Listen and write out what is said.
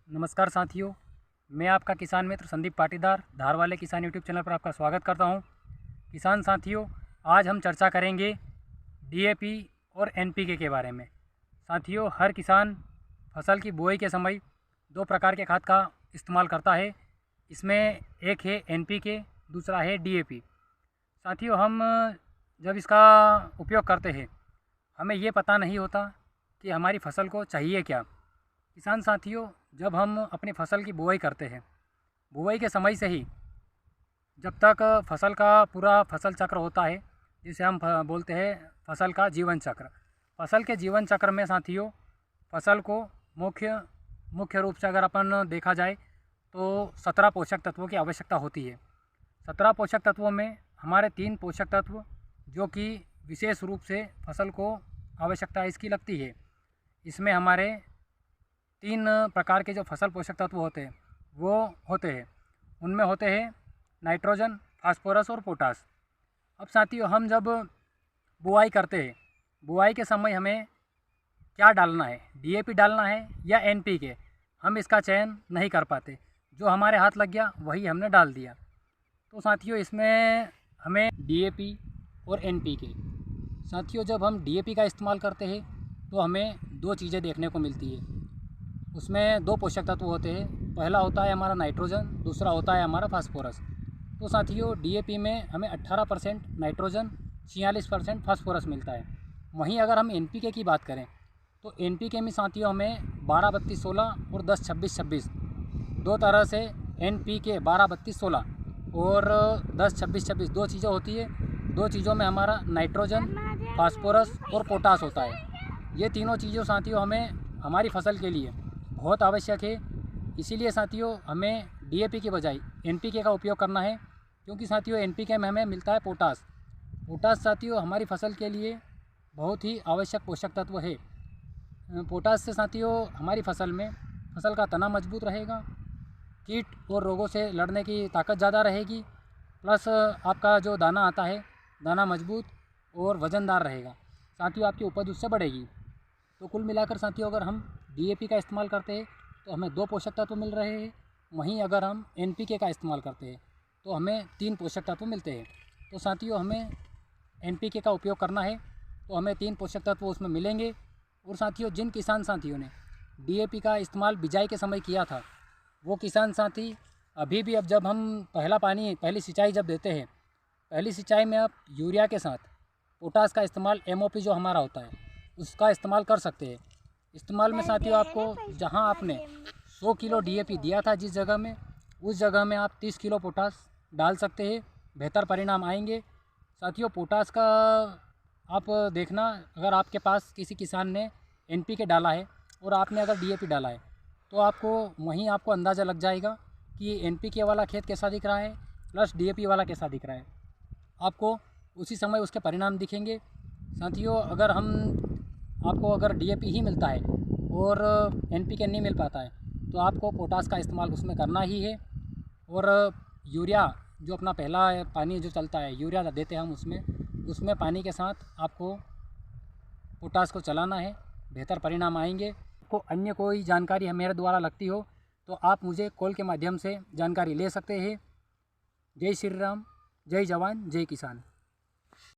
नमस्कार साथियों, मैं आपका किसान मित्र संदीप पाटीदार धार वाले किसान यूट्यूब चैनल पर आपका स्वागत करता हूं। किसान साथियों, आज हम चर्चा करेंगे डीएपी और एनपीके के बारे में। साथियों, हर किसान फसल की बुआई के समय दो प्रकार के खाद का इस्तेमाल करता है। इसमें एक है एनपीके, दूसरा है डीएपी। साथियों, हम जब इसका उपयोग करते हैं हमें ये पता नहीं होता कि हमारी फसल को चाहिए क्या। किसान साथियों, जब हम अपनी फसल की बुआई करते हैं, बुआई के समय से ही जब तक फसल का पूरा फसल चक्र होता है, जिसे हम बोलते हैं फसल का जीवन चक्र। फसल के जीवन चक्र में साथियों फसल को मुख्य रूप से अगर अपन देखा जाए तो 17 पोषक तत्वों की आवश्यकता होती है। 17 पोषक तत्वों में हमारे 3 पोषक तत्व जो कि विशेष रूप से फसल को आवश्यकता इसकी लगती है। इसमें हमारे 3 प्रकार के जो फसल पोषक तत्व होते हैं वो होते हैं, उनमें होते हैं नाइट्रोजन, फास्फोरस और पोटास। अब साथियों, हम जब बुआई करते हैं, बुआई के समय हमें क्या डालना है, डीएपी डालना है या एनपीके, हम इसका चयन नहीं कर पाते। जो हमारे हाथ लग गया वही हमने डाल दिया। तो साथियों, इसमें हमें डीएपी और एनपीके, साथियों जब हम डीएपी का इस्तेमाल करते हैं तो हमें 2 चीज़ें देखने को मिलती है। उसमें 2 पोषक तत्व होते हैं, पहला होता है हमारा नाइट्रोजन, दूसरा होता है हमारा फास्फोरस। तो साथियों, डीएपी में हमें 18% नाइट्रोजन, 46% फास्फोरस मिलता है। वहीं अगर हम एनपीके की बात करें तो एनपीके में साथियों हमें 12-32-16 और 10-26-26 दो तरह से एनपीके 12-32-16 और 10-26-26 2 चीज़ें होती है। 2 चीज़ों में हमारा नाइट्रोजन, फास्फोरस और पोटास होता है। ये तीनों चीज़ों साथियों हमें हमारी फसल के लिए बहुत आवश्यक है। इसीलिए साथियों हमें डीएपी के बजाय एनपीके का उपयोग करना है, क्योंकि साथियों एनपीके में हमें मिलता है पोटास। पोटास साथियों हमारी फसल के लिए बहुत ही आवश्यक पोषक तत्व है। पोटास से साथियों हमारी फसल में फसल का तना मजबूत रहेगा, कीट और रोगों से लड़ने की ताकत ज़्यादा रहेगी, प्लस आपका जो दाना आता है दाना मजबूत और वज़नदार रहेगा। साथियों आपकी उपज उससे बढ़ेगी। तो कुल मिलाकर साथियों अगर हम डीएपी का इस्तेमाल करते हैं तो हमें 2 पोषक तत्व मिल रहे हैं, वहीं अगर हम एनपीके का इस्तेमाल करते हैं तो हमें 3 पोषक तत्व मिलते हैं। तो साथियों हमें एनपीके का उपयोग करना है तो हमें 3 पोषक तत्व उसमें मिलेंगे। और साथियों जिन किसान साथियों ने डीएपी का इस्तेमाल बिजाई के समय किया था, वो किसान साथी अभी भी, अब जब हम पहली सिंचाई जब देते हैं, पहली सिंचाई में आप यूरिया के साथ पोटास का इस्तेमाल, एमओपी जो हमारा होता है उसका इस्तेमाल कर सकते हैं। इस्तेमाल में साथियों आपको जहां आपने 100 किलो डीएपी दिया था जिस जगह में, उस जगह में आप 30 किलो पोटास डाल सकते हैं, बेहतर परिणाम आएंगे। साथियों पोटास का आप देखना, अगर आपके पास किसी किसान ने एनपीके डाला है और आपने अगर डीएपी डाला है तो आपको वहीं आपको अंदाज़ा लग जाएगा कि एनपीके वाला खेत कैसा दिख रहा है प्लस डीएपी वाला कैसा दिख रहा है। आपको उसी समय उसके परिणाम दिखेंगे। साथियों आपको अगर डीएपी ही मिलता है और एनपीके नहीं मिल पाता है तो आपको पोटास का इस्तेमाल उसमें करना ही है। और यूरिया जो अपना पहला पानी जो चलता है, यूरिया देते हैं हम उसमें पानी के साथ आपको पोटास को चलाना है, बेहतर परिणाम आएंगे। आपको अन्य कोई जानकारी मेरे द्वारा लगती हो तो आप मुझे कॉल के माध्यम से जानकारी ले सकते हैं। जय श्री राम, जय जवान, जय किसान।